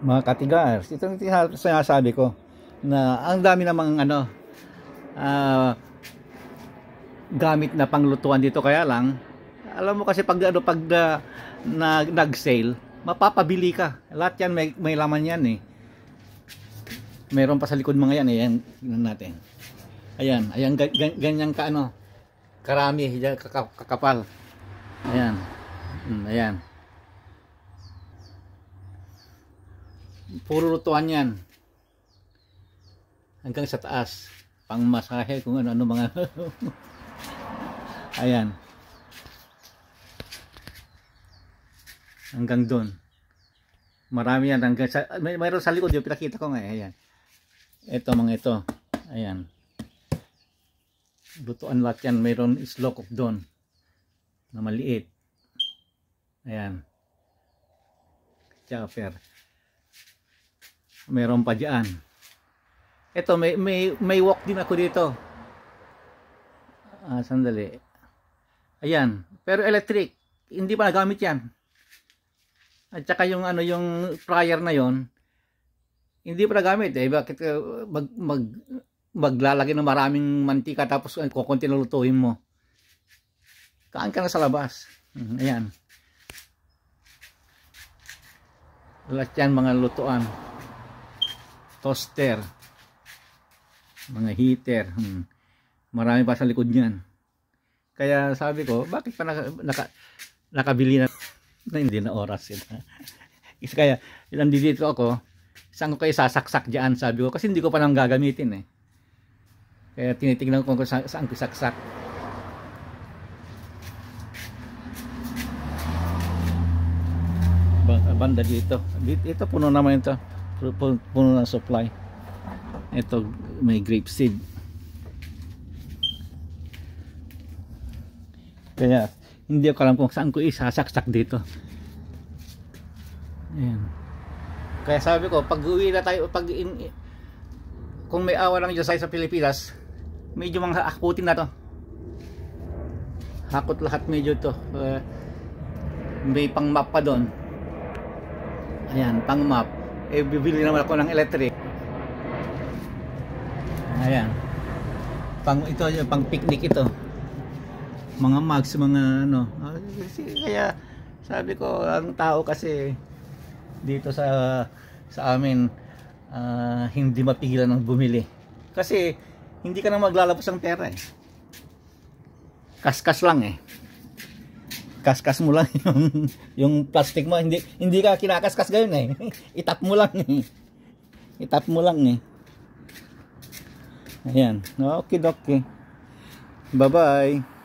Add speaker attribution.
Speaker 1: mga katigars. Ito yung sinasabi ko na ang dami namang ano gamit na panglutuan dito, kaya lang alam mo kasi pag ano, pag nag-sale, mapapabili ka. Lahat yan may laman yan eh. Meron pa sa likod mga yan eh. Yan, tingnan natin. Ayan, ayan ganyan ka ano, karami, kakapal. Ayan. Ayan. Puro lutuan yan. Hanggang sa taas. Pang masahe kung ano mga ayan. Hanggang doon. Marami yan hanggang sa mayroon sa likod, yung pinakita ko nga eh. Ayan. Ito mga ito. Ayan. Lutuan lahat yan. Mayroon islok of doon na maliit. Ayan. Chopper. Mayroon pa diyan. Ito may wok din ako dito. Sandali. Ayan. Pero electric. Hindi pa nagamit yan. At saka yung ano, yung fryer na yon, hindi pa nagamit eh. Bakit maglalagay ng maraming mantika tapos kukunti na lutuin mo? Kaan ka na sa labas. Ayan. Lahat yan mga lutuan. Toaster. Mga heater. Marami pa sa likod niyan. Kaya sabi ko, bakit pa nakabili na hindi na oras sila. Kaya nandito ako, saan ko kayo sasaksak dyan, sabi ko, kasi hindi ko pa nang gagamitin eh. Kaya tinitingnan ko kung saan ko saksak. Banda dito. Ito puno naman ito. Puno ng supply. Ito may grape seed. Kaya hindi ko alam kung saan ko isasaksak dito. Ayan. Kaya sabi ko, pag uwi na tayo, kung may awa ng Diyos sa Pilipinas, medyo mga hakutin na to. Hakot lahat medyo to. May pang map pa doon. Ayan, pang map. Bibili naman ako ng electric. Ayan. Ito yung pang picnic ito. Mga mugs, mga ano. Kaya sabi ko, ang tao kasi dito sa amin hindi mapigilan ng bumili. Kasi hindi ka na maglalabas ng pera eh. Kaskas lang eh. Kaskas mo lang yung plastic mo, hindi ka kinakaskas gayon eh. Itap mo lang eh. Itap mo lang eh. Ayan. Okay. Bye-bye.